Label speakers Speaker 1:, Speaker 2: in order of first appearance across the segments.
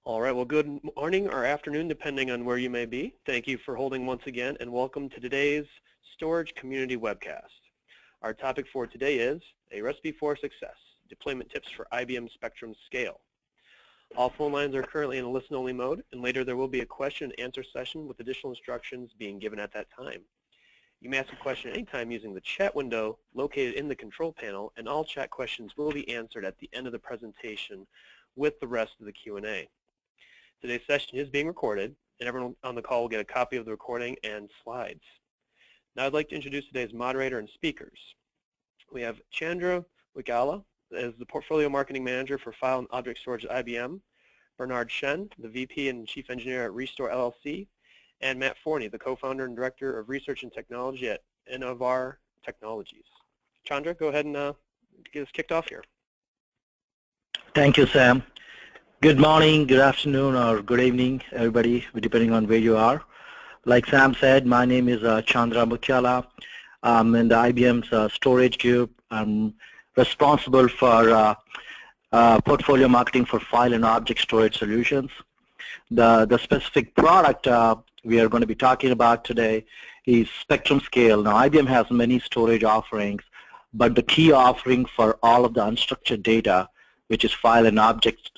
Speaker 1: All right, well, good morning or afternoon, depending on where you may be. Thank you for holding once again, and welcome to today's Storage Community Webcast. Our topic for today is A Recipe for Success, Deployment Tips for IBM Spectrum Scale. All phone lines are currently in a listen-only mode, and later there will be a question and answer session with additional instructions being given at that time. You may ask a question at any time using the chat window located in the control panel, and all chat questions will be answered at the end of the presentation with the rest of the Q&A. Today's session is being recorded, and everyone on the call will get a copy of the recording and slides. Now I'd like to introduce today's moderator and speakers. We have Chandra Wigala as the Portfolio Marketing Manager for File and Object Storage at IBM, Bernard Shen, the VP and Chief Engineer at Restore LLC, and Matt Forney, the Co-Founder and Director of Research and Technology at Innovar Technologies. Chandra, go ahead and get us kicked off here.
Speaker 2: Thank you, Sam. Good morning, good afternoon, or good evening, everybody, depending on where you are. Like Sam said, my name is Chandra Mukyala. I'm in the IBM's storage group. I'm responsible for portfolio marketing for file and object storage solutions. The specific product we are going to be talking about today is Spectrum Scale. Now, IBM has many storage offerings, but the key offering for all of the unstructured data, which is file and object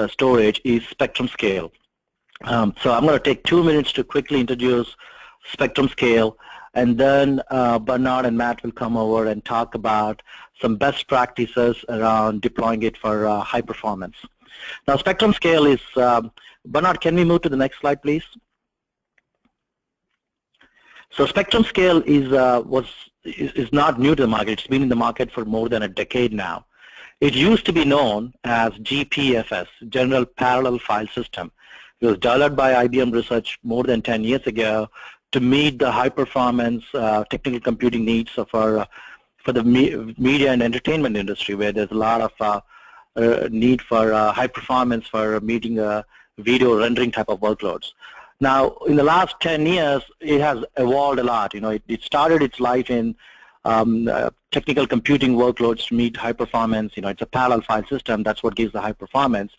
Speaker 2: storage, is Spectrum Scale. So I'm going to take 2 minutes to quickly introduce Spectrum Scale, and then Bernard and Matt will come over and talk about some best practices around deploying it for high performance. Now, Spectrum Scale is, Bernard, can we move to the next slide, please? So Spectrum Scale is not new to the market. It's been in the market for more than a decade now. It used to be known as GPFS, General Parallel File System. It was developed by IBM Research more than 10 years ago to meet the high-performance technical computing needs of for the media and entertainment industry, where there's a lot of need for high performance for meeting video rendering type of workloads. Now, in the last 10 years, it has evolved a lot. You know, it started its life in technical computing workloads to meet high performance. You know, it's a parallel file system. That's what gives the high performance.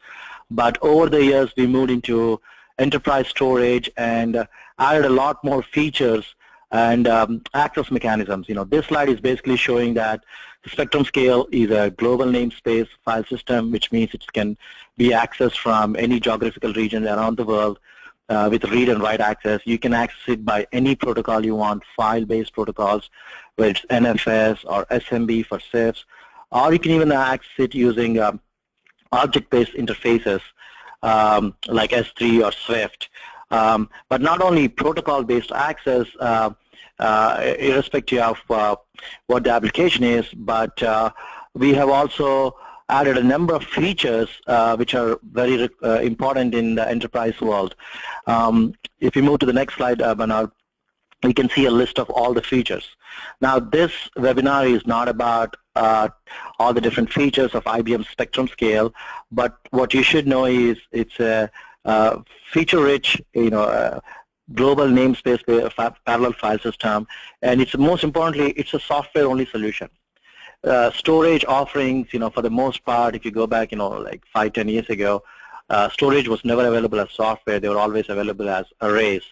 Speaker 2: But over the years, we moved into enterprise storage and added a lot more features and access mechanisms. You know, this slide is basically showing that the Spectrum Scale is a global namespace file system, which means it can be accessed from any geographical region around the world with read and write access. You can access it by any protocol you want, file-based protocols, whether it's NFS or SMB for CIFS, or you can even access it using object-based interfaces like S3 or Swift. But not only protocol-based access, irrespective of what the application is, but we have also added a number of features which are very important in the enterprise world. If you move to the next slide, Bernard, you can see a list of all the features. Now, this webinar is not about all the different features of IBM Spectrum Scale, but what you should know is it's a feature-rich, global namespace parallel file system, and it's most importantly, it's a software-only solution. Storage offerings, for the most part, if you go back, like 5-10 years ago, storage was never available as software. They were always available as arrays,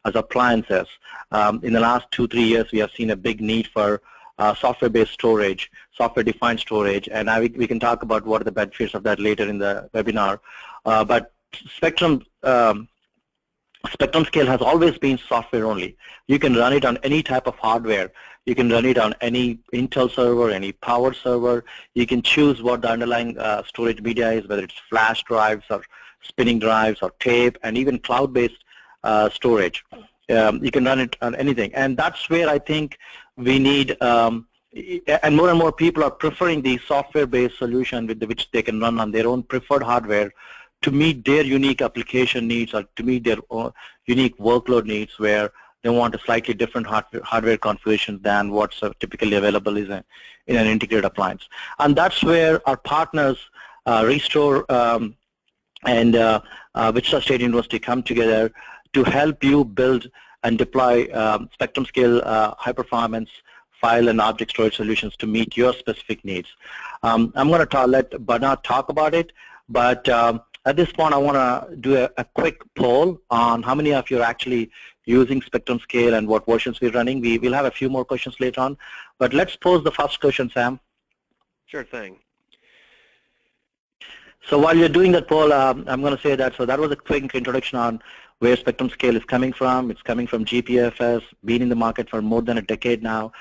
Speaker 2: as appliances. In the last 2-3 years, we have seen a big need for software-based storage, software-defined storage, and we can talk about what are the benefits of that later in the webinar. But Spectrum Scale has always been software only. You can run it on any type of hardware. You can run it on any Intel server, any power server. You can choose what the underlying storage media is, whether it's flash drives or spinning drives or tape, and even cloud-based storage. You can run it on anything. And that's where I think we need, and more people are preferring the software-based solution with which they can run on their own preferred hardware to meet their unique application needs or to meet their own unique workload needs, where they want a slightly different hardware configuration than what's typically available in an integrated appliance. And that's where our partners, Restore and Wichita State University, come together to help you build and deploy Spectrum Scale high-performance file and object storage solutions to meet your specific needs. I'm going to let Bernard talk about it, but At this point, I want to do a quick poll on how many of you are actually using Spectrum Scale and what versions we're running. We'll have a few more questions later on, but let's pose the first question, Sam.
Speaker 1: Sure thing.
Speaker 2: So while you're doing that poll, I'm going to say that, so that was a quick introduction on where Spectrum Scale is coming from. It's coming from GPFS, been in the market for more than a decade now.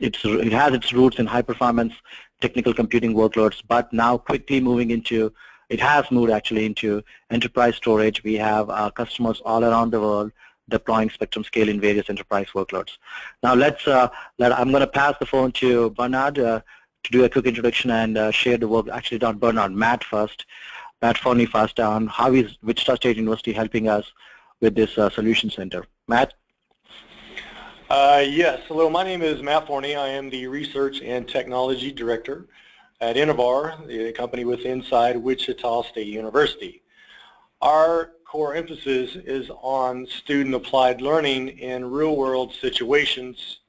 Speaker 2: It has its roots in high-performance technical computing workloads, but now quickly moving into, it has moved actually into enterprise storage. We have customers all around the world deploying Spectrum Scale in various enterprise workloads. Now I'm going to pass the phone to Bernard to do a quick introduction and share the work. Actually, not Bernard, Matt first. Matt Forney first on how is Wichita State University helping us with this solution center. Matt?
Speaker 3: Yes, hello, my name is Matt Forney. I am the Research and Technology Director at Innovar, the company inside Wichita State University. Our core emphasis is on student applied learning in real-world situations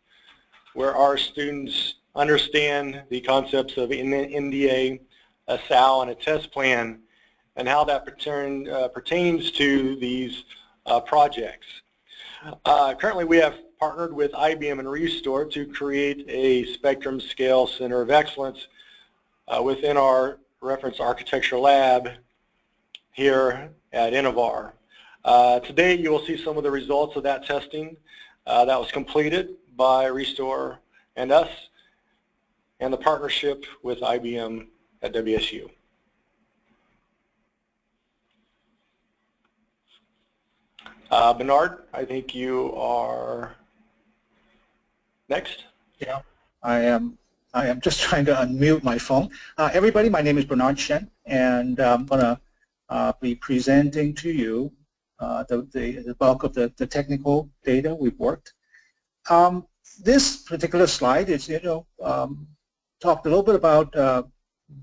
Speaker 3: where our students understand the concepts of an NDA, a SAL, and a test plan, and how that pertains to these projects. Currently, we have partnered with IBM and Restore to create a Spectrum Scale Center of Excellence within our reference architecture lab here at Innovar. Today, you will see some of the results of that testing that was completed by Restore and us, and the partnership with IBM at WSU. Bernard, I think you are next.
Speaker 4: Yeah, I am just trying to unmute my phone. Everybody, my name is Bernard Shen, and I'm going to be presenting to you the bulk of the technical data we've worked. This particular slide is, talked a little bit about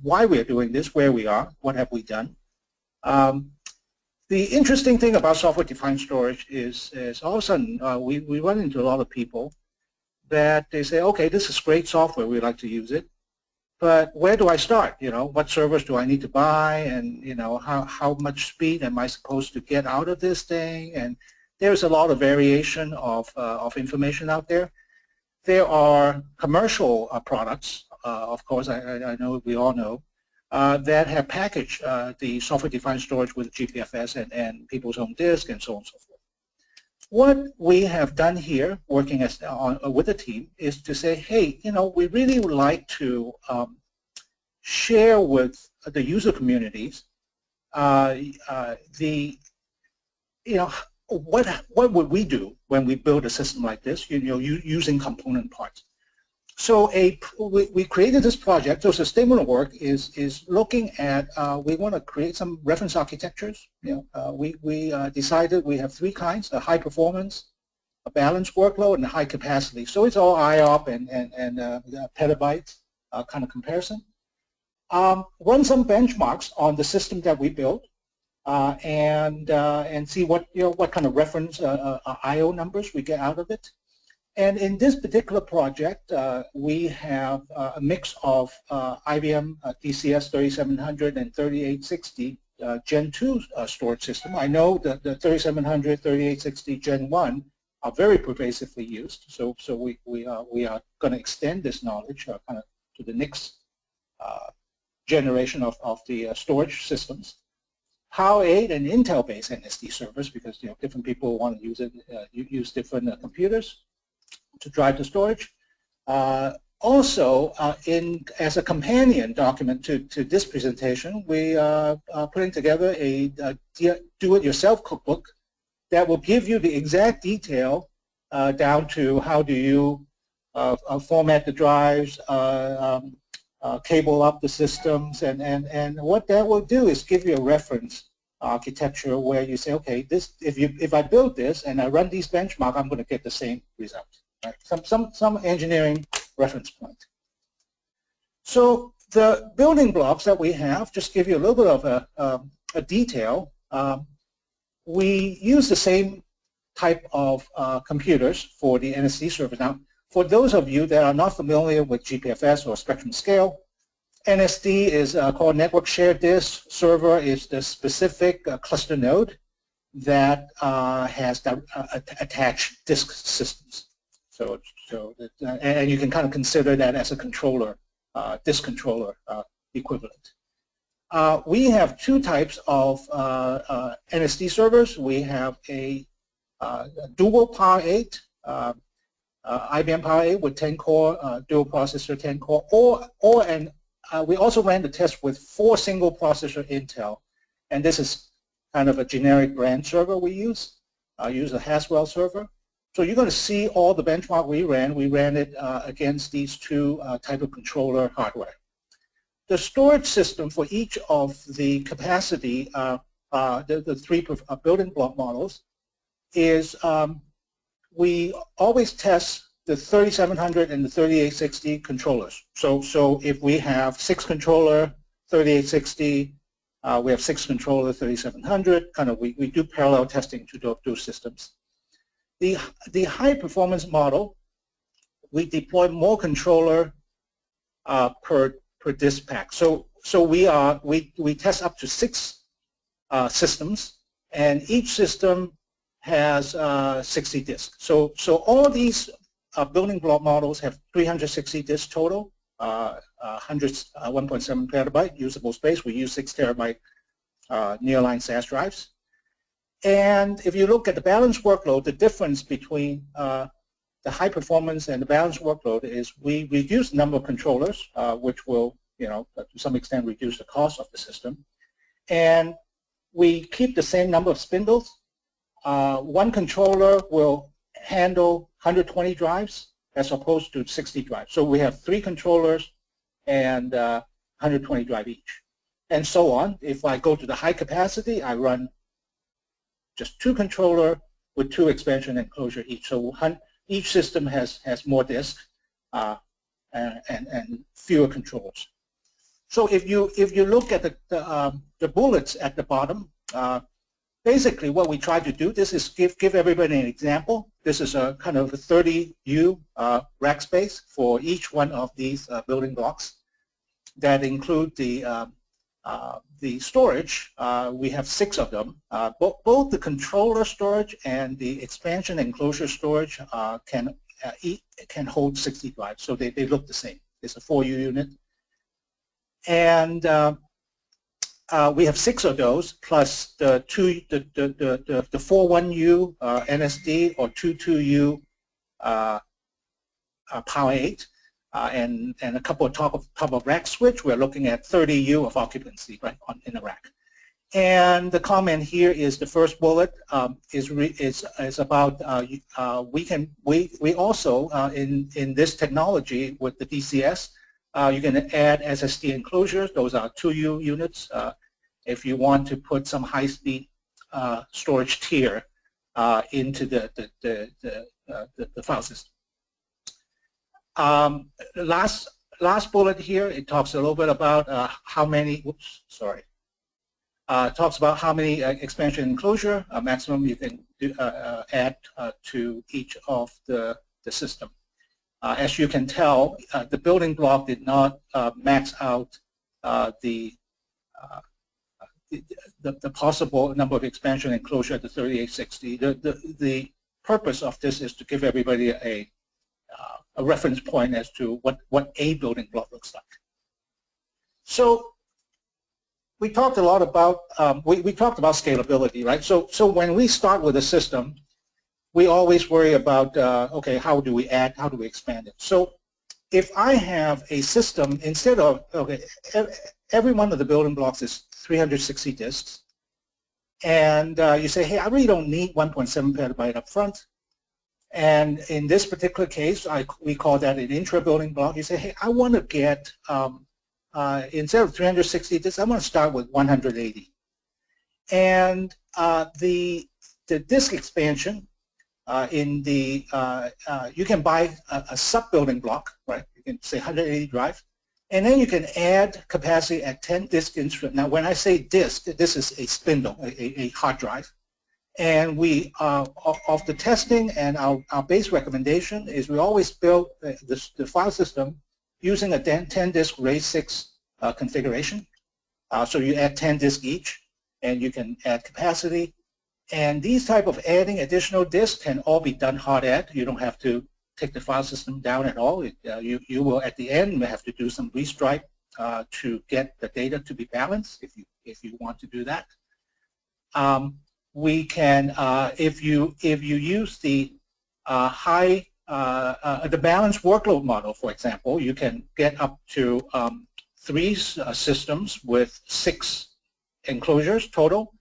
Speaker 4: why we're doing this, where we are, what have we done. The interesting thing about software-defined storage is all of a sudden we run into a lot of people that they say, okay, this is great software, we'd like to use it, but where do I start? What servers do I need to buy, and how much speed am I supposed to get out of this thing? And there's a lot of variation of information out there. There are commercial products, of course, I know we all know, that have packaged the software-defined storage with GPFS and people's own disk and so on and so forth. What we have done here, working with the team, is to say, hey, we really would like to share with the user communities what would we do when we build a system like this, using component parts. So we created this project. So the statement of work is looking at, we want to create some reference architectures. We decided we have three kinds: a high performance, a balanced workload, and a high capacity. So it's all IOP and petabytes kind of comparison. Run some benchmarks on the system that we built, and see what kind of reference I/O numbers we get out of it. And in this particular project, we have a mix of IBM DCS 3700 and 3860 Gen 2 storage system. I know that the 3700, 3860 Gen 1 are very pervasively used, so we are going to extend this knowledge kind of to the next generation of the storage systems. Power 8 and Intel-based NSD servers, because different people want to use it, use different computers to drive the storage. Also, as a companion document to this presentation, we are putting together a do-it-yourself cookbook that will give you the exact detail down to how do you format the drives, cable up the systems, and what that will do is give you a reference architecture where you say, okay, if I build this and I run these benchmarks, I'm going to get the same result. Right? Some engineering reference point. So the building blocks that we have, just give you a little bit of a detail. We use the same type of computers for the NSD servers. Now, for those of you that are not familiar with GPFS or Spectrum Scale, NSD is called Network Shared Disk. Server is the specific cluster node that has attached disk systems. And you can kind of consider that as a controller, disk controller equivalent. We have two types of NSD servers. We have a dual Power 8, IBM Power 8 with 10-core dual processor, 10-core, we also ran the test with 4 single processor Intel, and this is kind of a generic brand server we use. I use a Haswell server. So you're going to see all the benchmark we ran. We ran it against these two type of controller hardware. The storage system for each of the capacity, the 3 building block models, is we always test the 3700 and the 3860 controllers. So if we have 6 controller 3860, we have 6 controller 3700. Kind of we do parallel testing to those systems. The high performance model, we deploy more controller per disk pack. So we test up to 6 systems, and each system has 60 disks. So all these building block models have 360 disks total, 1.7 petabyte usable space. We use 6 terabyte nearline SAS drives. And if you look at the balanced workload, the difference between the high performance and the balanced workload is we reduce the number of controllers, which will, to some extent reduce the cost of the system. And we keep the same number of spindles. One controller will handle 120 drives as opposed to 60 drives. So we have 3 controllers and 120 drive each. And so on. If I go to the high capacity, I run just 2 controller with 2 expansion enclosure each. So each system has more disk and fewer controllers. So if you look at the bullets at the bottom, basically what we try to do, this is give everybody an example. This is a kind of a 30U rack space for each one of these building blocks that include the storage. We have 6 of them. Both the controller storage and the expansion enclosure storage can hold 60 drives, so they look the same. It's a 4U unit. And we have 6 of those plus the 41U NSD or 22U Power 8 and a couple of top of rack switch. We're looking at 30U of occupancy right in the rack. And the comment here is the first bullet is about we also in this technology with the DCS. You can add SSD enclosures. Those are 2U units. If you want to put some high-speed storage tier into the file system. Last bullet here, it talks a little bit about how many. Oops, sorry. Talks about how many expansion enclosure maximum you can add to each of the system. As you can tell, the building block did not max out the possible number of expansion enclosure at the 3860. The purpose of this is to give everybody a reference point as to what a building block looks like. So we talked a lot about we talked about scalability, right? So when we start with a system, we always worry about okay, how do we add, how do we expand it? So if I have a system, instead of every one of the building blocks is 360 disks, and you say, hey, I really don't need 1.7 petabyte up front. And in this particular case, we call that an intra-building block. You say, hey, I want to get, instead of 360 disks, I want to start with 180. And the disk expansion in the, you can buy a sub-building block, right? You can say 180 drive. And then you can add capacity at 10 disk instrument. Now, when I say disk, this is a spindle, a hard drive. And we, of the testing and our base recommendation is we always build the file system using a 10 disk RAID 6 configuration. So you add 10 disks each, and you can add capacity. And these type of adding additional disks can all be done hard add. You don't have to take the file system down at all. You will at the end have to do some restripe to get the data to be balanced if you want to do that. We can if you use the the balanced workload model, for example, you can get up to 3 systems with 6 enclosures total.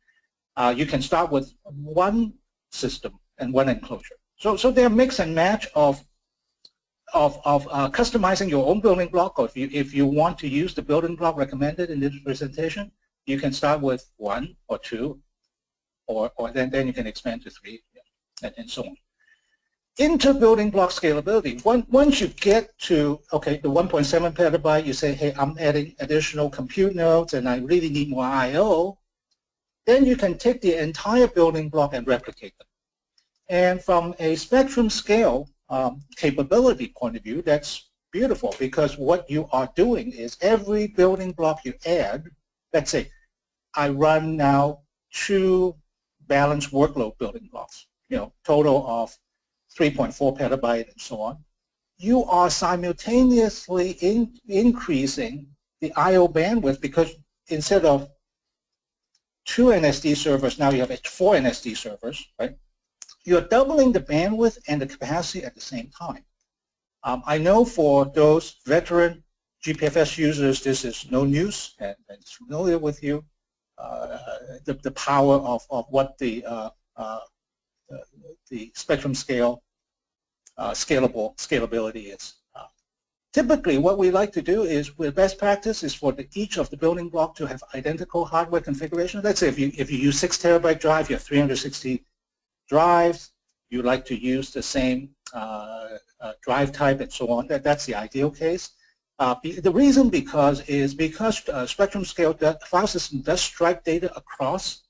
Speaker 4: You can start with 1 system and 1 enclosure. So they're mix and match of customizing your own building block, or if you want to use the building block recommended in this presentation, you can start with 1 or 2, or then you can expand to 3, and so on. Inter-building block scalability. Once you get to, okay, the 1.7 petabyte, you say, hey, I'm adding additional compute nodes and I really need more I/O, then you can take the entire building block and replicate them. And from a spectrum scale capability point of view, that's beautiful, because what you are doing is every building block you add, let's say I run now 2 balanced workload building blocks, total of 3.4 petabyte and so on, you are simultaneously increasing the I/O bandwidth, because instead of 2 NSD servers, now you have 4 NSD servers, right? You're doubling the bandwidth and the capacity at the same time. I know for those veteran GPFS users, this is no news, and it's familiar with you, the power of what the spectrum scale scalability is. Typically, what we like to do is, with best practice, is for each of the building block to have identical hardware configuration. Let's say if you use 6 terabyte drive, you have 360 drives. You like to use the same drive type and so on. That's the ideal case. The reason because spectrum scale file system does stripe data across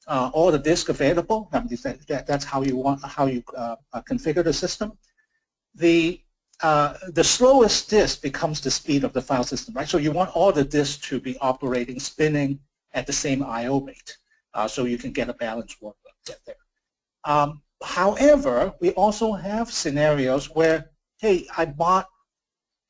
Speaker 4: all the disks available. That's how you configure the system. The slowest disk becomes the speed of the file system, right? So you want all the disks to be operating, spinning at the same I/O rate, so you can get a balanced workload there. However, we also have scenarios where, hey, I bought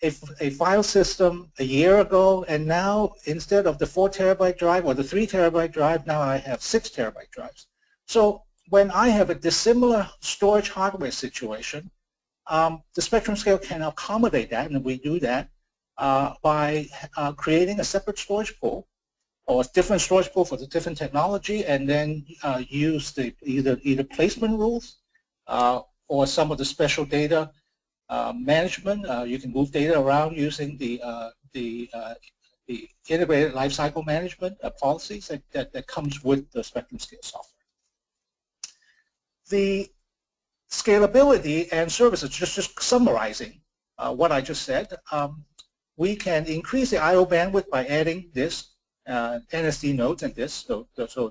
Speaker 4: a file system a year ago, and now instead of the 4 terabyte drive or the 3 terabyte drive, now I have 6 terabyte drives. So when I have a dissimilar storage hardware situation, the spectrum scale can accommodate that, and we do that by creating a separate storage pool, or a different storage pool for the different technology, and then use the either placement rules or some of the special data management. You can move data around using the integrated lifecycle management policies that comes with the spectrum scale software. The scalability and services, just summarizing what I just said, we can increase the I/O bandwidth by adding this NSD nodes and this. So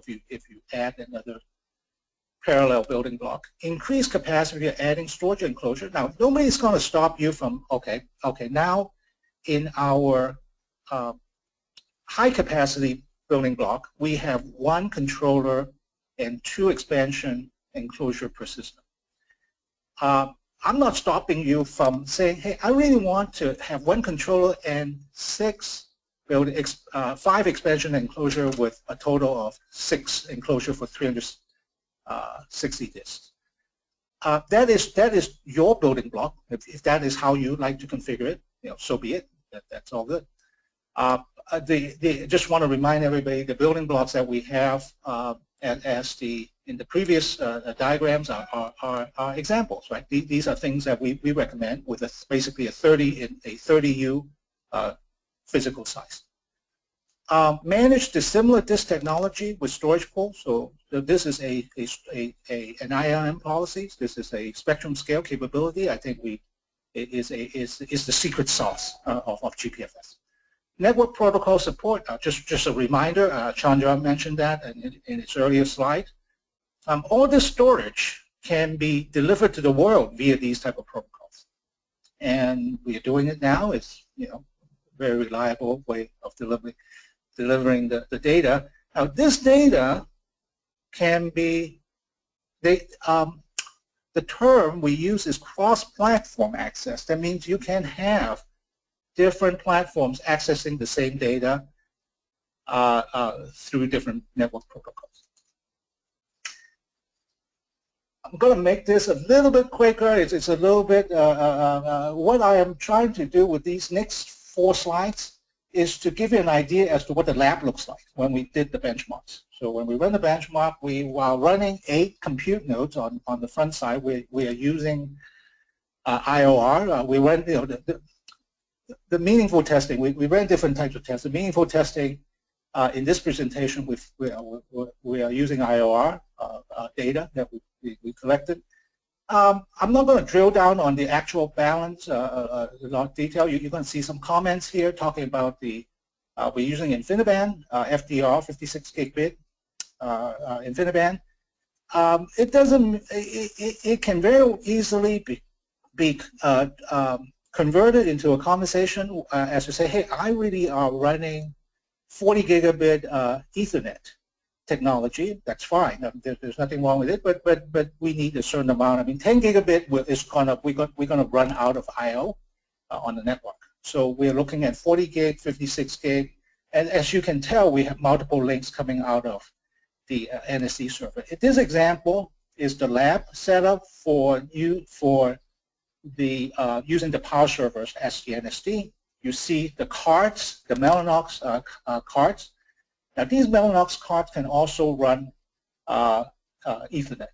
Speaker 4: if you add another parallel building block, increase capacity by adding storage enclosure. Now, nobody's going to stop you from, okay, now in our high capacity building block, we have 1 controller and 2 expansion enclosure per system. I'm not stopping you from saying, hey, I really want to have 1 controller and 5 expansion enclosure with a total of 6 enclosure for 360 disks. That is your building block. If that is how you like to configure it, so be it. That's all good. Just want to remind everybody, the building blocks that we have in the previous diagrams are examples, right? These are things that we recommend with basically a 30U physical size. Manage the similar disk technology with storage pools. So this is an IIM policy. This is a spectrum scale capability. I think is the secret sauce of GPFS. Network protocol support. Just a reminder. Chandra mentioned that in its earlier slide. All this storage can be delivered to the world via these type of protocols, and we are doing it now. It's very reliable way of delivering the data. Now, this data can be, the term we use is cross-platform access. That means you can have different platforms accessing the same data through different network protocols. I'm going to make this a little bit quicker. It's a little bit, what I am trying to do with these next 4 slides is to give you an idea as to what the lab looks like when we did the benchmarks. So when we run the benchmark, while running 8 compute nodes on the front side, we are using IOR. We run, the meaningful testing. We ran different types of tests. The meaningful testing in this presentation, we are using IOR data that we collected. I'm not going to drill down on the actual balance in a lot of detail. You're going to see some comments here talking about we're using InfiniBand, FDR, 56 gigabit InfiniBand. It can very easily be converted into a conversation as to say, hey, I really are running 40 gigabit Ethernet technology. That's fine. There's nothing wrong with it, but we need a certain amount. I mean, 10 gigabit is we're going to run out of I/O on the network. So we're looking at 40 gig, 56 gig, and as you can tell, we have multiple links coming out of the NSD server. This example is the lab setup for the using the power servers as the NSD. You see the cards, the Mellanox cards. Now these Mellanox cards can also run Ethernet.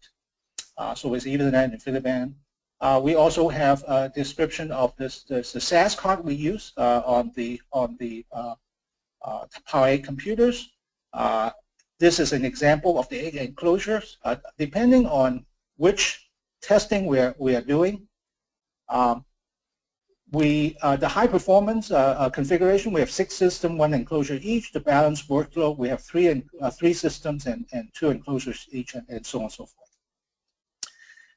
Speaker 4: So it's Ethernet and InfiniBand. We also have a description of the SAS card we use on the Power 8 computers. This is an example of the 8 enclosures. Depending on which testing we are doing, the high performance configuration, we have 6 systems, 1 enclosure each. The balanced workload, we have 3 systems and 2 enclosures each, and so on and so forth.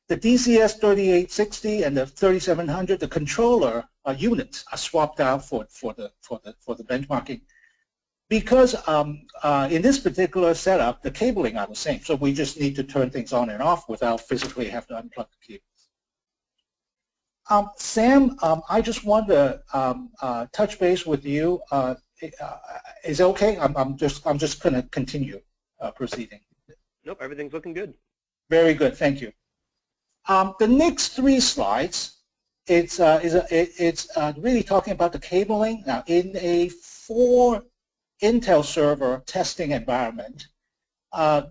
Speaker 4: The DCS 3860 and the 3700, the controller units are swapped out for the benchmarking, because in this particular setup, the cabling are the same. So we just need to turn things on and off without physically have to unplug the cable. Sam, I just want to touch base with you. Is it okay? I'm just going to continue proceeding.
Speaker 1: Nope, everything's looking good.
Speaker 4: Very good, thank you. The next 3 slides, it's really talking about the cabling. Now, in a 4 Intel server testing environment,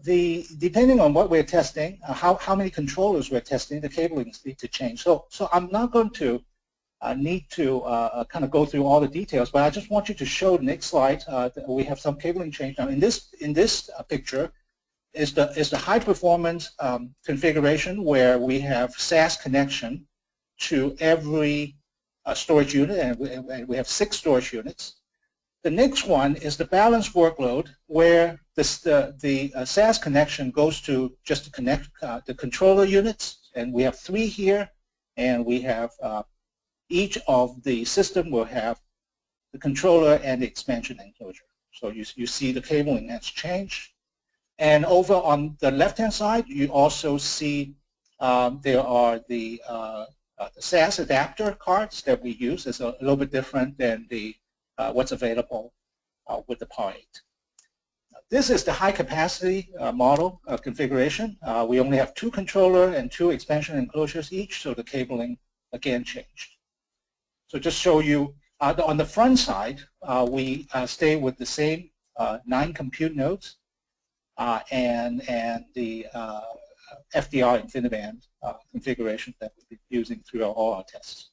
Speaker 4: depending on what we're testing, how many controllers we're testing, the cabling need to change. So I'm not going to need to kind of go through all the details, but I just want you to show the next slide. We have some cabling change. Now in this picture is the high performance configuration where we have SAS connection to every storage unit, and we have 6 storage units. The next one is the balanced workload, where the SAS connection goes to just to connect the controller units, and we have 3 here, and we have each of the system will have the controller and the expansion enclosure. So you see the cabling has changed. And over on the left-hand side, you also see there are the SAS adapter cards that we use. It's a little bit different than what's available with the Power 8. This is the high capacity model configuration. We only have 2 controller and 2 expansion enclosures each, so the cabling again changed. So just show you on the front side, we stay with the same 9 compute nodes and the FDR InfiniBand configuration that we've been using throughout all our tests.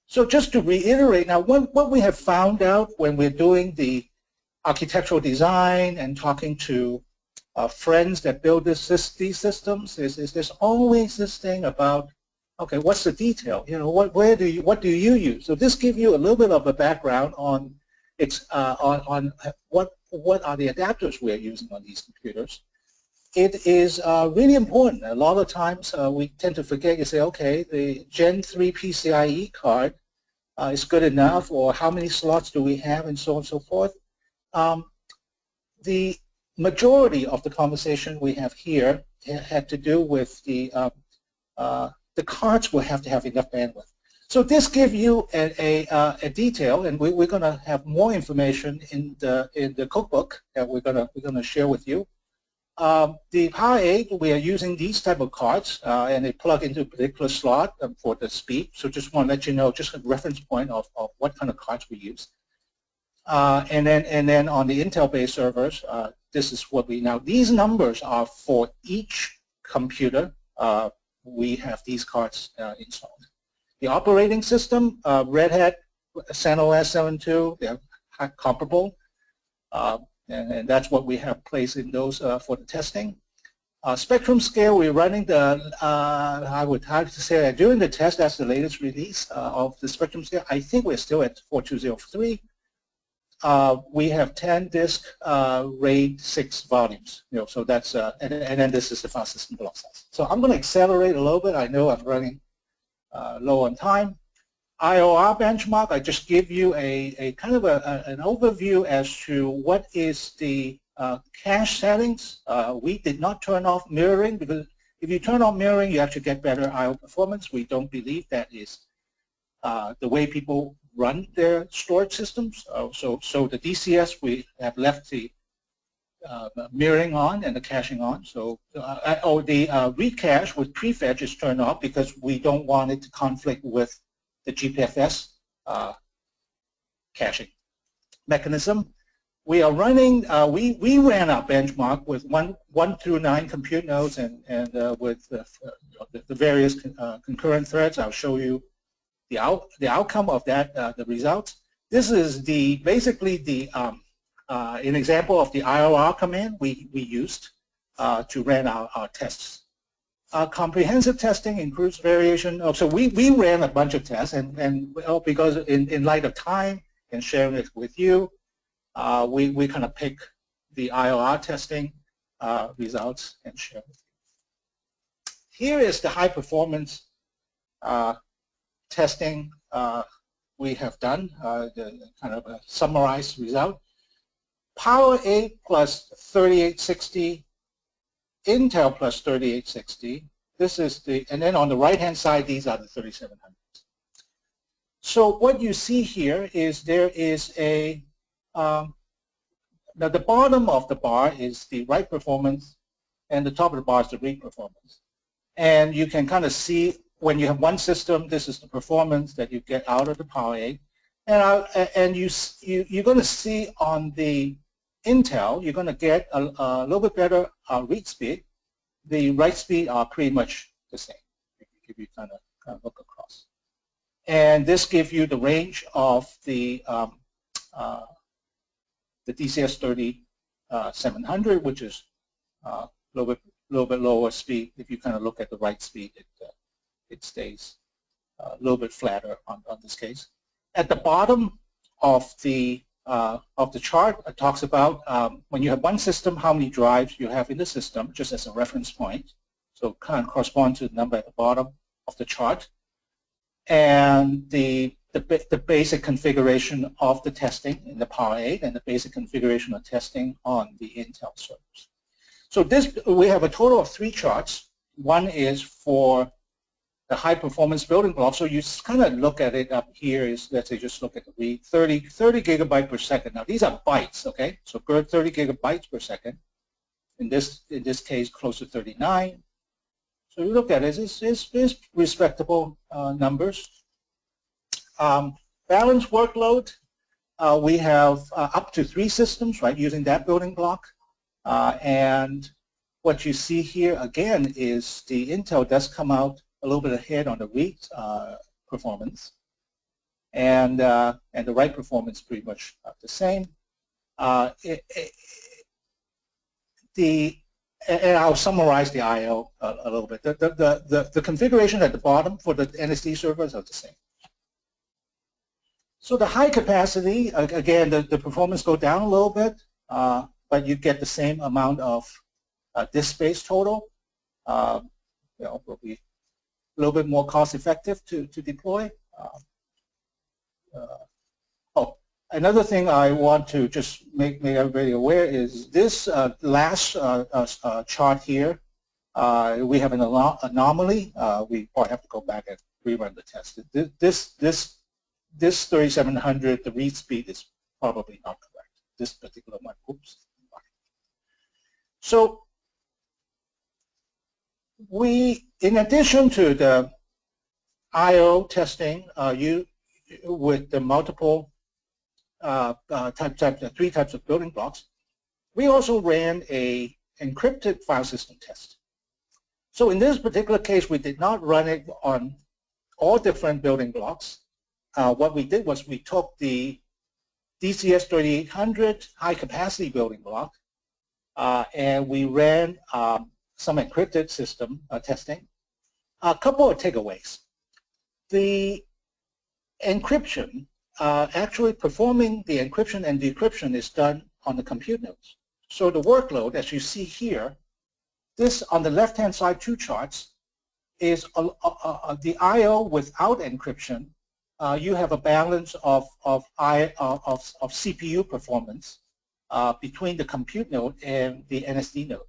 Speaker 4: So just to reiterate now, what we have found out when we're doing the architectural design and talking to friends that build these systems is there's always this thing about, okay, what's the detail? You know, what do you use? So this gives you a little bit of a background on what are the adapters we're using on these computers. It is really important. A lot of times we tend to forget. You say, okay, the Gen 3 PCIe card is good enough, or how many slots do we have, and so on and so forth. The majority of the conversation we have here had to do with the cards will have to have enough bandwidth. So this gives you a detail, and we're going to have more information in the cookbook that we're going to share with you. The Power 8, we are using these type of cards, and they plug into a particular slot for the speed. So just want to let you know, just a reference point of what kind of cards we use. And then on the Intel-based servers, this is what we now. These numbers are for each computer. We have these cards installed. The operating system, Red Hat, CentOS 7.2, they're comparable. And that's what we have placed in those for the testing. Spectrum scale, we're running the, I would have to say that during the test, that's the latest release of the Spectrum scale. I think we're still at 4203. We have 10 disk RAID 6 volumes. So that's, and then this is the file system block size. So I'm going to accelerate a little bit. I know I'm running low on time. IOR benchmark, I just give you a kind of an overview as to what is the cache settings. We did not turn off mirroring, because if you turn off mirroring, you actually get better I/O performance. We don't believe that is the way people run their storage systems. So the DCS, we have left the mirroring on and the caching on. So the read cache with prefetch is turned off because we don't want it to conflict with the GPFS caching mechanism. We are running, we ran our benchmark with 1 through 9 compute nodes and with the various concurrent threads. I'll show you the outcome of that, the results. This is basically an example of the IOR command we used to run our tests. Comprehensive testing improves variation. So we ran a bunch of tests, and because in light of time and sharing it with you, we kind of pick the IOR testing results and share with you. Here is the high performance testing we have done, the kind of a summarized result. Power 8 plus 3860, Intel plus 3860. This is and then on the right-hand side, these are the 3700s. So what you see here is there is now the bottom of the bar is the write performance, and the top of the bar is the read performance. And you can kind of see when you have one system, this is the performance that you get out of the Power 8. And you're going to see on the Intel, you're going to get a little bit better read speed. The write speed are pretty much the same if you kind of look across. And this gives you the range of the DCS 3700, which is a little bit lower speed. If you kind of look at the write speed, it stays a little bit flatter on this case. At the bottom of the chart, it talks about when you have one system, how many drives you have in the system, just as a reference point. So kind of correspond to the number at the bottom of the chart, and the basic configuration of the testing in the Power 8 and the basic configuration of testing on the Intel servers. So we have a total of 3 charts. One is for the high performance building block. So you kind of look at it up here is, let's say, just look at the read, 30 gigabyte per second. Now these are bytes, okay? So 30 gigabytes per second. In this case, close to 39. So you look at it, it's respectable numbers. Balanced workload, we have up to 3 systems, right, using that building block. And what you see here again is the Intel does come out a little bit ahead on the read performance, and the write performance pretty much the same. And I'll summarize the I/O a little bit. The configuration at the bottom for the NSD servers are the same. So the high capacity, again, the performance go down a little bit, but you get the same amount of disk space total. Will be a little bit more cost effective to deploy. oh, another thing I want to just make everybody aware is this last chart here. We have an anomaly. We probably have to go back and rerun the test. This 3700, the read speed is probably not correct. This particular one, oops. So we, in addition to the I/O testing, with the multiple three types of building blocks, we also ran a encrypted file system test. So in this particular case, we did not run it on all different building blocks. What we did was we took the DCS 3800 high capacity building block and we ran some encrypted system testing. A couple of takeaways. The encryption, actually performing the encryption and decryption is done on the compute nodes. So the workload, as you see here, this on the left-hand side two charts is the I/O without encryption. You have a balance of CPU performance between the compute node and the NSD node.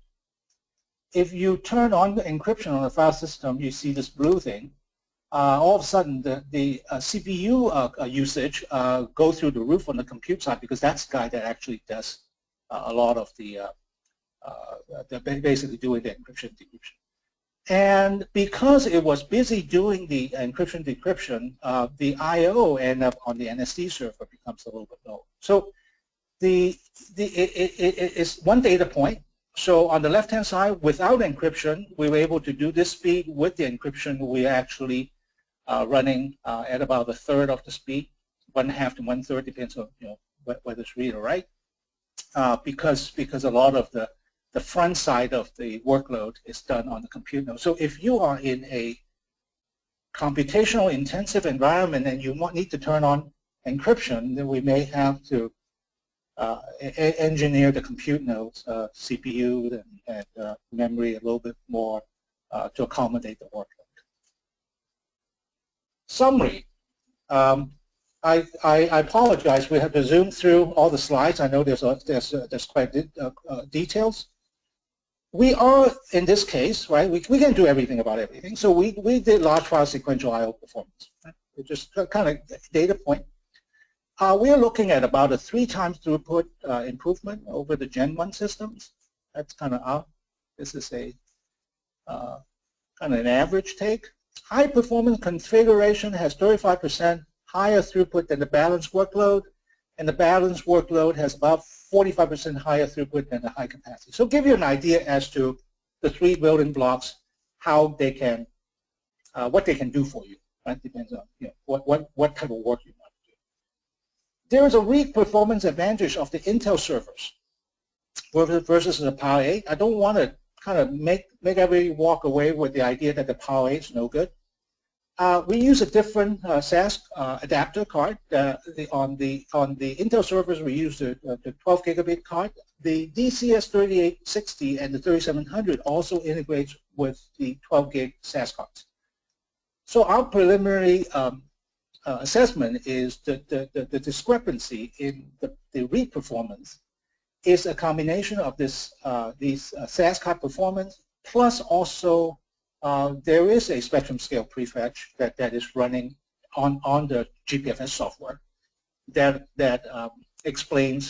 Speaker 4: If you turn on the encryption on the file system, you see this blue thing. All of a sudden, the CPU usage go through the roof on the compute side because that's the guy that actually does a lot of the basically doing the encryption decryption. And because it was busy doing the encryption decryption, the I/O end up on the NSD server becomes a little bit low. So it's one data point. So on the left-hand side, without encryption, we were able to do this speed. With the encryption, we actually running at about a third of the speed, 1/2 to 1/3, depends on whether it's read or write, because a lot of the front side of the workload is done on the compute node. So if you are in a computational intensive environment and you need to turn on encryption, then we may have to engineer the compute nodes, CPU and memory a little bit more to accommodate the workload. Summary. I apologize. We have to zoom through all the slides. I know there's quite details. We are, in this case, right, we can do everything about everything. So we did large file sequential I/O performance. Right? It's just kind of data point. We are looking at about a 3 times throughput improvement over the Gen 1 systems. That's kind of out. This is a kind of an average take. High performance configuration has 35% higher throughput than the balanced workload, and the balanced workload has about 45% higher throughput than the high capacity. So give you an idea as to the 3 building blocks, how they can, what they can do for you. Right? Depends on what type of work you want to do. There is a read performance advantage of the Intel servers versus the Power 8. I don't want to kind of make everybody walk away with the idea that the Power 8 is no good. We use a different SAS adapter card. On the Intel servers, we use the 12 gigabit card. The DCS 3860 and the 3700 also integrates with the 12 gig SAS cards. So our preliminary assessment is that the discrepancy in the read performance is a combination of these SAS card performance plus also there is a Spectrum scale prefetch that is running on the GPFS software that explains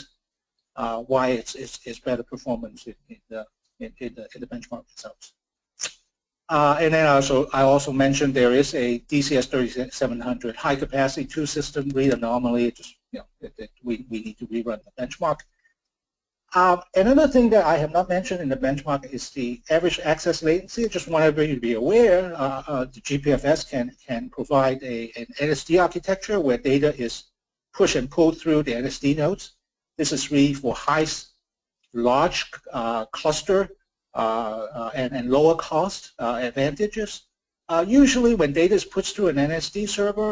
Speaker 4: why it's better performance in the benchmark results. And then I also mentioned there is a DCS 3700 high capacity 2 system read anomaly. Just we need to rerun the benchmark. Another thing that I have not mentioned in the benchmark is the average access latency. I just want everybody to be aware the GPFS can provide an NSD architecture where data is pushed and pulled through the NSD nodes. This is really for large cluster and lower cost advantages. Usually when data is pushed through an NSD server,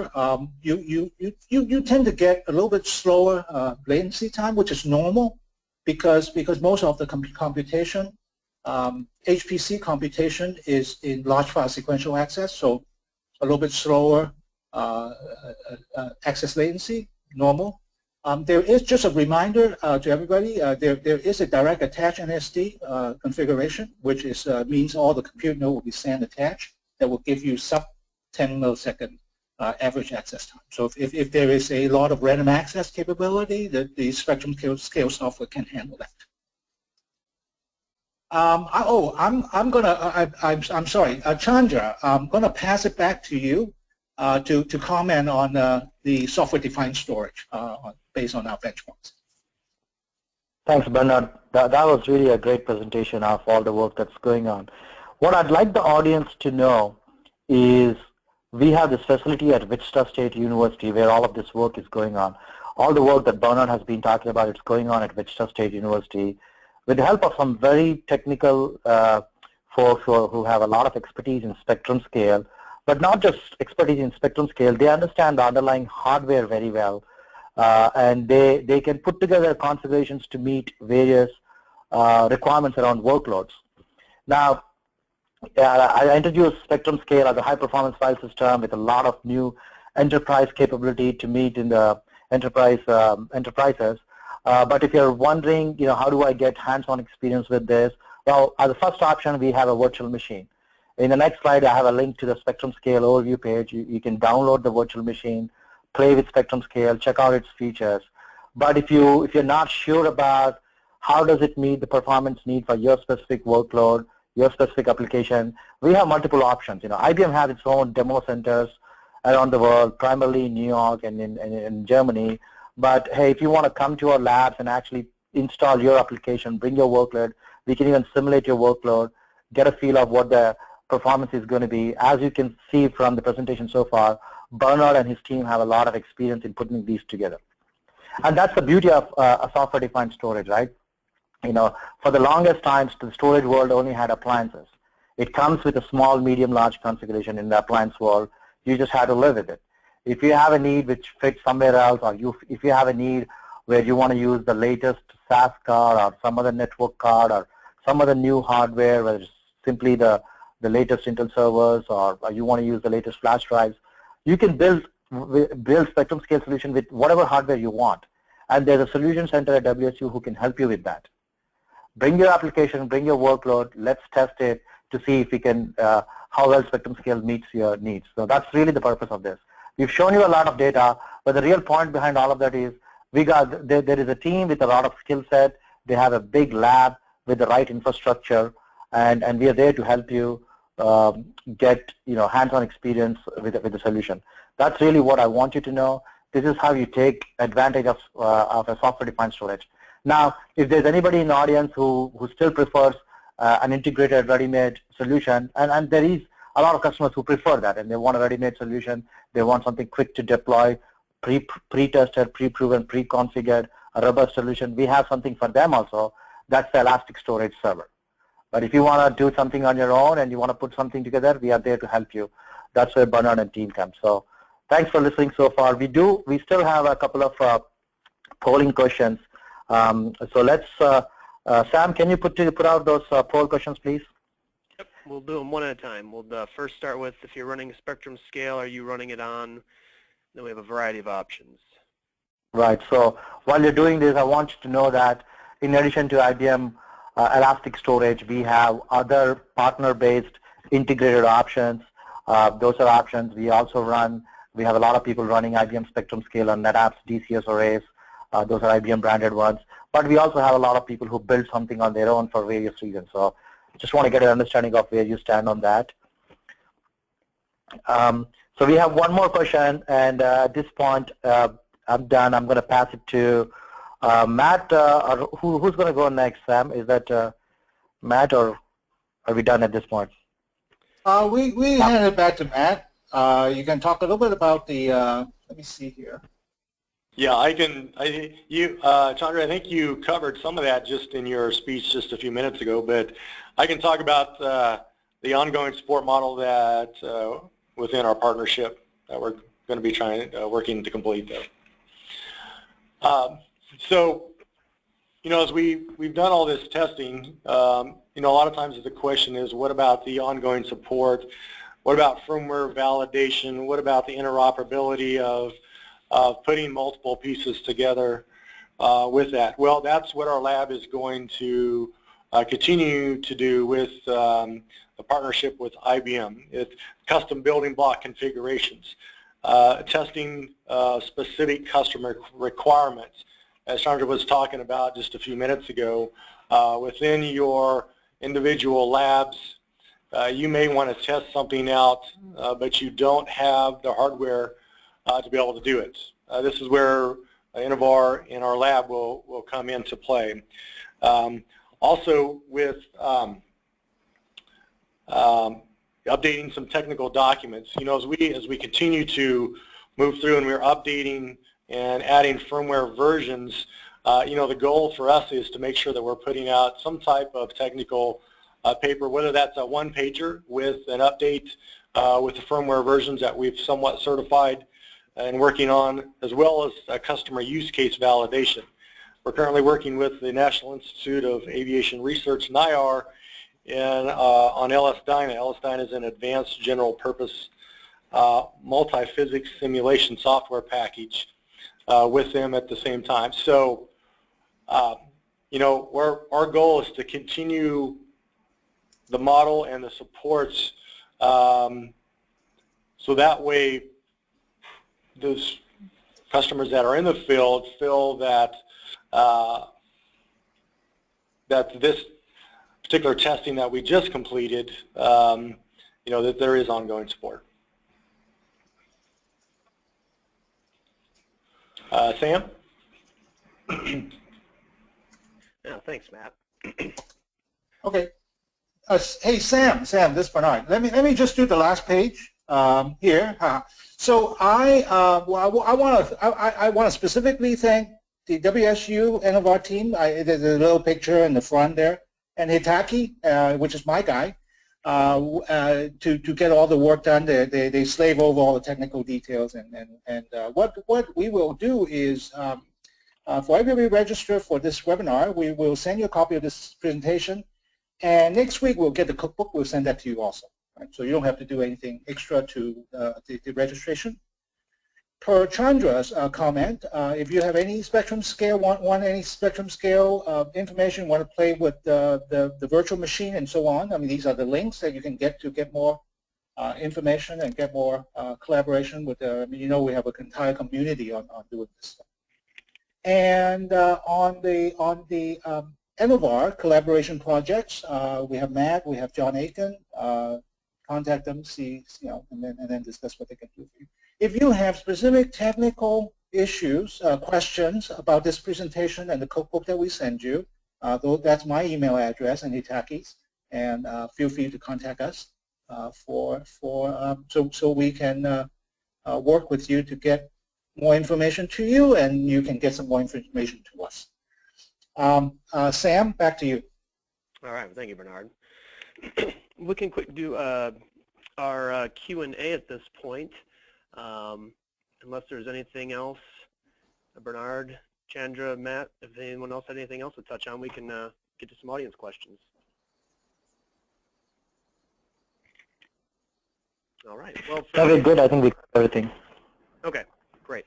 Speaker 4: you tend to get a little bit slower latency time, which is normal. Because most of the computation, HPC computation is in large file sequential access, so a little bit slower access latency, normal. There is just a reminder to everybody, there is a direct attach NSD configuration, which is, means all the compute node will be SAN attached that will give you sub 10 millisecond average access time. So if there is a lot of random access capability, the Spectrum scale software can handle that. I'm sorry, Chandra, I'm gonna pass it back to you to comment on the software-defined storage based on our benchmarks.
Speaker 2: Thanks, Bernard. That was really a great presentation of all the work that's going on. What I'd like the audience to know is we have this facility at Wichita State University where all of this work is going on. All the work that Bernard has been talking about, it's going on at Wichita State University with the help of some very technical folks who have a lot of expertise in spectrum scale, but not just expertise in spectrum scale. They understand the underlying hardware very well, and they can put together configurations to meet various requirements around workloads. Now, I introduced Spectrum Scale as a high-performance file system with a lot of new enterprise capability to meet in the enterprises. But if you're wondering, how do I get hands-on experience with this? Well, as a first option, we have a virtual machine. In the next slide, I have a link to the Spectrum Scale overview page. You can download the virtual machine, play with Spectrum Scale, check out its features. But if you're not sure about how does it meet the performance need for your specific workload, your specific application, we have multiple options. IBM has its own demo centers around the world, primarily in New York and in Germany. But hey, if you want to come to our labs and actually install your application, bring your workload, we can even simulate your workload, get a feel of what the performance is going to be. As you can see from the presentation so far, Bernard and his team have a lot of experience in putting these together. And that's the beauty of a software-defined storage, right? For the longest times, the storage world only had appliances. It comes with a small, medium, large configuration in the appliance world. You just have to live with it. If you have a need which fits somewhere else, or if you have a need where you want to use the latest SAS card or some other network card or some other new hardware, whether it's simply the latest Intel servers or you want to use the latest flash drives, you can build Spectrum Scale solution with whatever hardware you want. And there's a solution center at WSU who can help you with that. Bring your application, bring your workload, let's test it to see if we can, how well Spectrum Scale meets your needs. So that's really the purpose of this. We've shown you a lot of data, but the real point behind all of that is there is a team with a lot of skill set. They have a big lab with the right infrastructure, and we are there to help you get hands-on experience with the solution. That's really what I want you to know. This is how you take advantage of a software-defined storage. Now, if there's anybody in the audience who still prefers an integrated ready-made solution, and there is a lot of customers who prefer that, and they want a ready-made solution, they want something quick to deploy, pre-tested, pre-proven, pre-configured, a robust solution, we have something for them also. That's the Elastic Storage Server. But if you want to do something on your own and you want to put something together, we are there to help you. That's where Bernard and team come. So thanks for listening so far. We still have a couple of polling questions. So let's, Sam, can you put out those poll questions, please?
Speaker 1: Yep, we'll do them one at a time. We'll first start with, if you're running a Spectrum Scale, are you running it on? Then we have a variety of options.
Speaker 2: Right, so while you're doing this, I want you to know that in addition to IBM Elastic Storage, we have other partner-based integrated options. Those are options we also run. We have a lot of people running IBM Spectrum Scale on NetApp's DCS arrays. Those are IBM branded ones. But we also have a lot of people who build something on their own for various reasons. So just want to get an understanding of where you stand on that. So we have one more question, and at this point, I'm done. I'm going to pass it to Matt. Or who's going to go next, Sam? Is that Matt, or are we done at this point?
Speaker 4: We hand it back to Matt. You can talk a little bit about the, let me see here.
Speaker 3: Yeah, Chandra, I think you covered some of that just in your speech just a few minutes ago, but I can talk about the ongoing support model that within our partnership that we're going to be working to complete there. So, as we've done all this testing, a lot of times the question is, what about the ongoing support What about firmware validation? What about the interoperability of putting multiple pieces together with that? Well, that's what our lab is going to continue to do with a partnership with IBM. It's custom building block configurations, testing specific customer requirements. As Chandra was talking about just a few minutes ago, within your individual labs, you may want to test something out, but you don't have the hardware to be able to do it. This is where Innovar in our lab will come into play. Also with updating some technical documents. You know, as we continue to move through and we're updating and adding firmware versions, you know, the goal for us is to make sure that we're putting out some type of technical paper, whether that's a one-pager with an update with the firmware versions that we've somewhat certified and working on, as well as a customer use case validation. We're currently working with the National Institute of Aviation Research, NIAR, on LS-DYNA. LS-DYNA is an advanced general purpose multi-physics simulation software package with them at the same time. So, you know, our goal is to continue the model and the supports so that way those customers that are in the field feel that that this particular testing that we just completed, you know, that there is ongoing support. Sam?
Speaker 1: Yeah, thanks, Matt.
Speaker 4: Okay. Hey, Sam, this is Bernard. Let me just do the last page here. So I want to specifically thank the WSU Innovar team. There's a little picture in the front there, and Hitaki, which is my guy, to get all the work done. They slave over all the technical details, and what we will do is for everybody registered for this webinar, we will send you a copy of this presentation. And next week we'll get the cookbook. We'll send that to you also. Right? So you don't have to do anything extra to the registration. Per Chandra's comment, if you have any spectrum scale, want any spectrum scale information, want to play with the virtual machine and so on, I mean, these are the links that you can get to get more information and get more collaboration with I mean, you know, we have an entire community on doing this stuff. And on the Innovar collaboration projects, we have Matt, we have John Aiken. Contact them, see, you know, and then discuss what they can do for you. If you have specific technical issues, questions about this presentation and the cookbook that we send you, that's my email address and Hitaki's, and feel free to contact us so we can work with you to get more information to you, and you can get some more information to us. Sam, back to you.
Speaker 1: All right, well, thank you, Bernard. We can quick do our Q&A at this point, unless there's anything else. Bernard, Chandra, Matt, if anyone else had anything else to touch on, we can get to some audience questions. All right. Well,
Speaker 2: very good. I think we covered everything.
Speaker 1: Okay, great.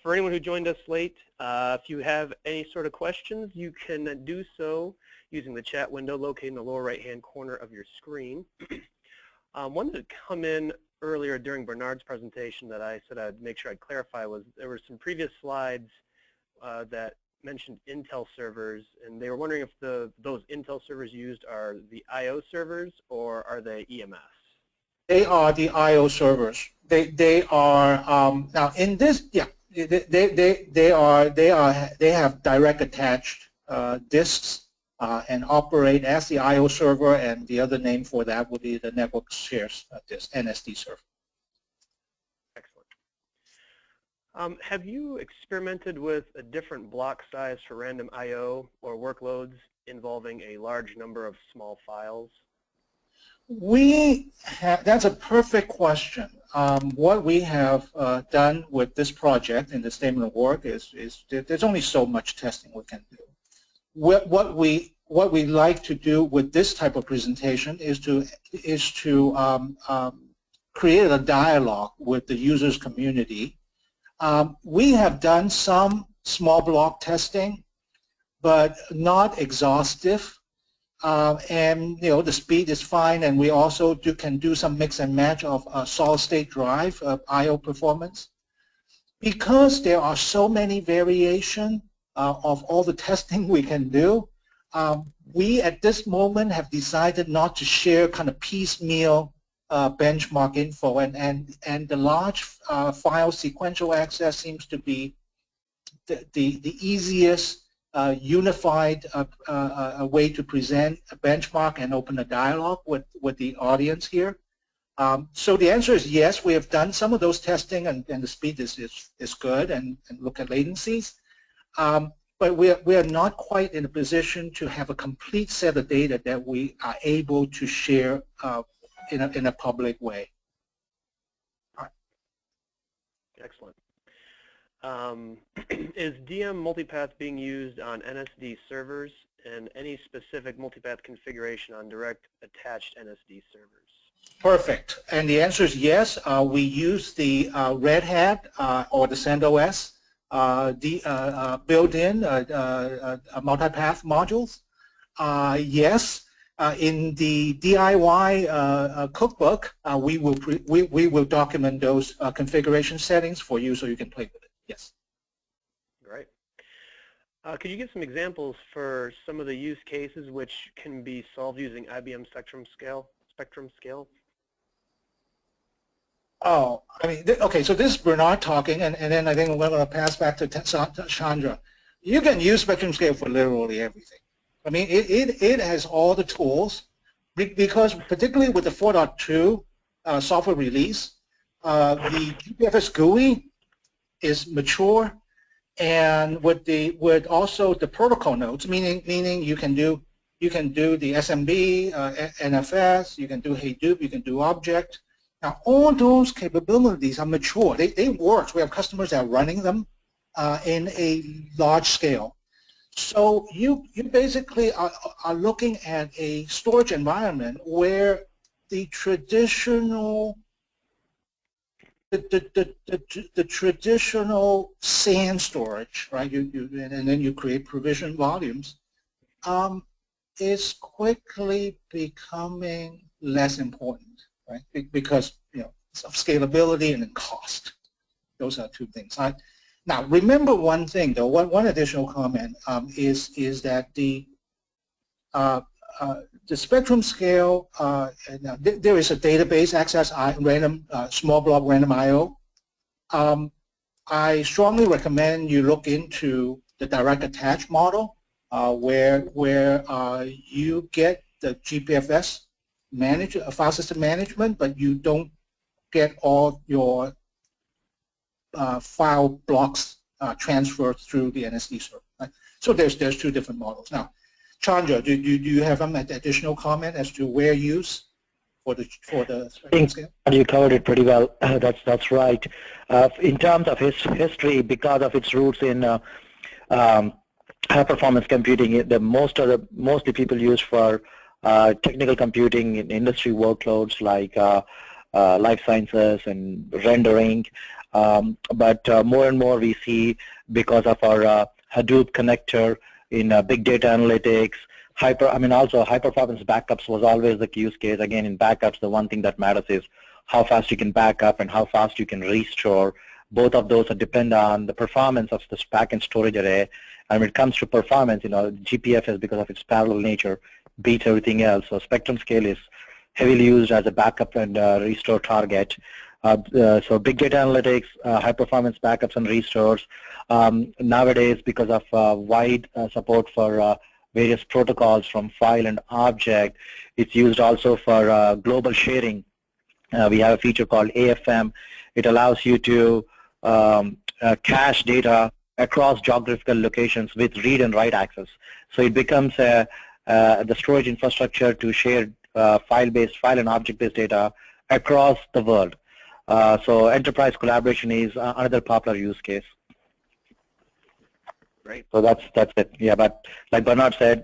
Speaker 1: For anyone who joined us late, if you have any sort of questions, you can do so using the chat window located in the lower right-hand corner of your screen. One that come in earlier during Bernard's presentation that I said I'd make sure I'd clarify was there were some previous slides that mentioned Intel servers, and they were wondering if those Intel servers used are the I/O servers or are they EMS?
Speaker 4: They are the I/O servers. They are now in this. Yeah, they have direct attached disks and operate as the I/O server, and the other name for that would be the network shares disk, NSD server.
Speaker 1: Excellent. Have you experimented with a different block size for random I/O or workloads involving a large number of small files?
Speaker 4: That's a perfect question. What we have done with this project in the statement of work is there's only so much testing we can do. What we like to do with this type of presentation is to created a dialogue with the users community. We have done some small block testing, but not exhaustive. And the speed is fine, and we also can do some mix and match of solid-state drive I/O performance. Because there are so many variations of all the testing we can do, we at this moment have decided not to share kind of piecemeal benchmark info, and the large file sequential access seems to be the easiest unified way to present a benchmark and open a dialogue with the audience here. So the answer is yes, we have done some of those testing, and the speed is good, and look at latencies. But we are not quite in a position to have a complete set of data that we are able to share in a public way.
Speaker 1: Excellent. Is DM multipath being used on NSD servers, and any specific multipath configuration on direct attached NSD servers?
Speaker 4: Perfect. And the answer is yes. We use the Red Hat or the CentOS built-in multipath modules. Yes. In the DIY cookbook, we will document those configuration settings for you so you can play with it. Yes.
Speaker 1: Great. Could you give some examples for some of the use cases which can be solved using IBM Spectrum scale?
Speaker 4: Oh, I mean, okay, so this is Bernard talking, and then I think we're going to pass back to Chandra. You can use Spectrum Scale for literally everything. I mean, it has all the tools, because particularly with the 4.2 software release, the GPFS GUI is mature, and with also the protocol nodes, meaning you can do the SMB, NFS, you can do Hadoop, you can do object. Now, all those capabilities are mature. They work. We have customers that are running them in a large scale. So you basically are looking at a storage environment where the traditional traditional SAN storage, right? And then you create provision volumes, is quickly becoming less important. Right? Because of scalability and scalability. Those are two things. Now remember one thing though. One additional comment is that the Spectrum scale. There is a database access random small block random I/O. I strongly recommend you look into the direct attach model, where you get the GPFS file system management, but you don't get all your file blocks transferred through the NSD server. Right? So there's two different models. Now, Chandra, do you have an additional comment as to where use for the Spectrum scale?
Speaker 2: You covered it pretty well. That's right. In terms of history, because of its roots in high performance computing, mostly people use for technical computing in industry workloads like life sciences and rendering, but more and more we see, because of our Hadoop connector in big data analytics, also high performance backups was always the use case. Again, in backups, the one thing that matters is how fast you can back up and how fast you can restore. Both of those depend on the performance of this backend storage array. And when it comes to performance, GPFS, because of its parallel nature, beats everything else. So Spectrum scale is heavily used as a backup and restore target. So big data analytics, high performance backups and restores. Nowadays, because of wide support for various protocols from file and object, it's used also for global sharing. We have a feature called AFM. It allows you to cache data across geographical locations with read and write access. So it becomes the storage infrastructure to share file and object-based data across the world. So enterprise collaboration is another popular use case.
Speaker 1: Great.
Speaker 2: So that's it. Yeah, but like Bernard said,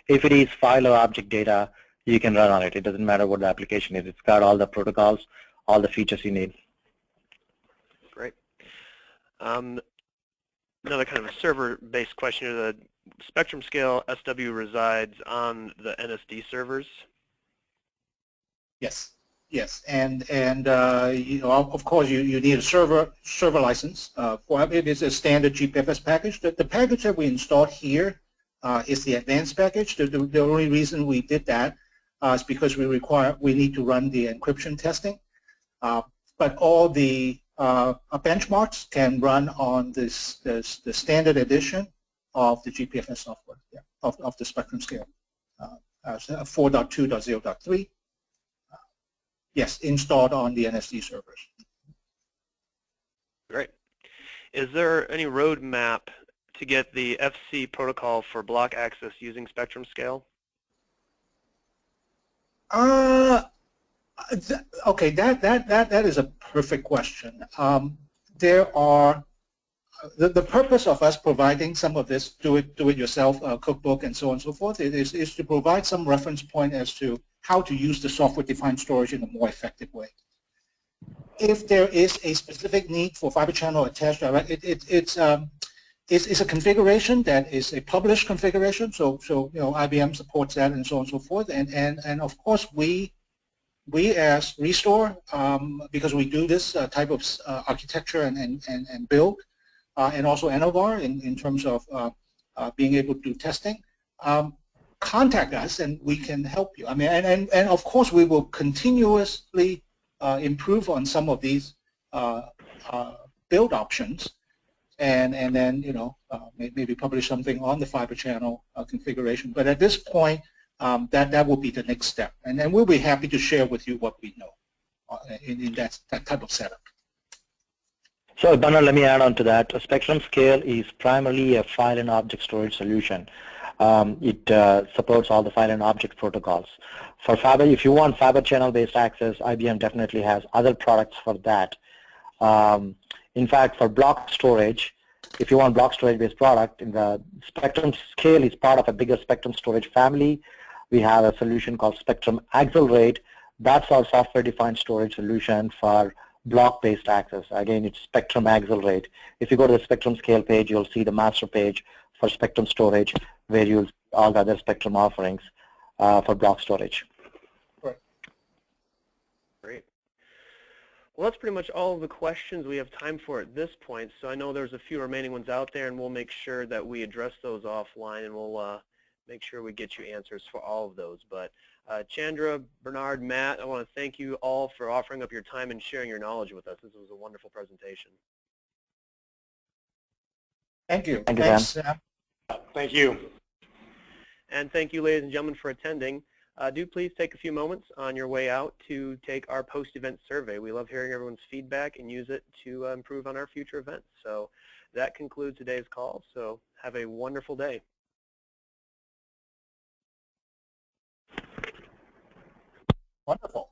Speaker 2: if it is file or object data, you can run on it. It doesn't matter what the application is. It's got all the protocols, all the features you need.
Speaker 1: Great. Another kind of a server-based question here. The Spectrum Scale SW resides on the NSD servers.
Speaker 4: Yes, yes, and you know, of course you need a server license for it. Is a standard GPFS package. The package that we installed here is the advanced package. The only reason we did that is because we need to run the encryption testing. But all the benchmarks can run on the standard edition of the GPFS software, yeah, of the Spectrum Scale, 4.2.0.3. Yes, installed on the NSD servers.
Speaker 1: Great. Is there any roadmap to get the FC protocol for block access using Spectrum Scale?
Speaker 4: Okay, that is a perfect question. There are the purpose of us providing some of this do-it-yourself cookbook and so on and so forth is to provide some reference point as to how to use the software-defined storage in a more effective way. If there is a specific need for fiber channel attached direct, it's a configuration that is a published configuration. So you know, IBM supports that and so on and so forth. And of course we as Restore, because we do this type of architecture and build, and also Innovar in terms of being able to do testing, contact us and we can help you. I mean, and of course we will continuously improve on some of these build options, and then you know maybe publish something on the fiber channel configuration. But at this point, that will be the next step, and then we'll be happy to share with you what we know in that type of setup.
Speaker 2: So Bernard, let me add on to that. A Spectrum Scale is primarily a file and object storage solution. It supports all the file and object protocols. For fiber, if you want fiber channel-based access, IBM definitely has other products for that. In fact, for block storage, if you want block storage-based product, in the Spectrum Scale is part of a bigger Spectrum storage family. We have a solution called Spectrum Accelerate. That's our software-defined storage solution for block-based access. Again, it's Spectrum Accelerate. If you go to the Spectrum Scale page, you'll see the master page for Spectrum Storage, where you'll see all the other Spectrum offerings for block storage.
Speaker 4: Right.
Speaker 1: Great. Well, that's pretty much all of the questions we have time for at this point. So I know there's a few remaining ones out there, and we'll make sure that we address those offline, and we'll make sure we get you answers for all of those. But Chandra, Bernard, Matt, I want to thank you all for offering up your time and sharing your knowledge with us. This was a wonderful presentation.
Speaker 4: Thank you.
Speaker 2: Thank you,
Speaker 4: Thanks,
Speaker 2: Sam.
Speaker 3: Thank you.
Speaker 1: And thank you, ladies and gentlemen, for attending. Do please take a few moments on your way out to take our post-event survey. We love hearing everyone's feedback and use it to improve on our future events. So that concludes today's call. So have a wonderful day.
Speaker 4: Wonderful.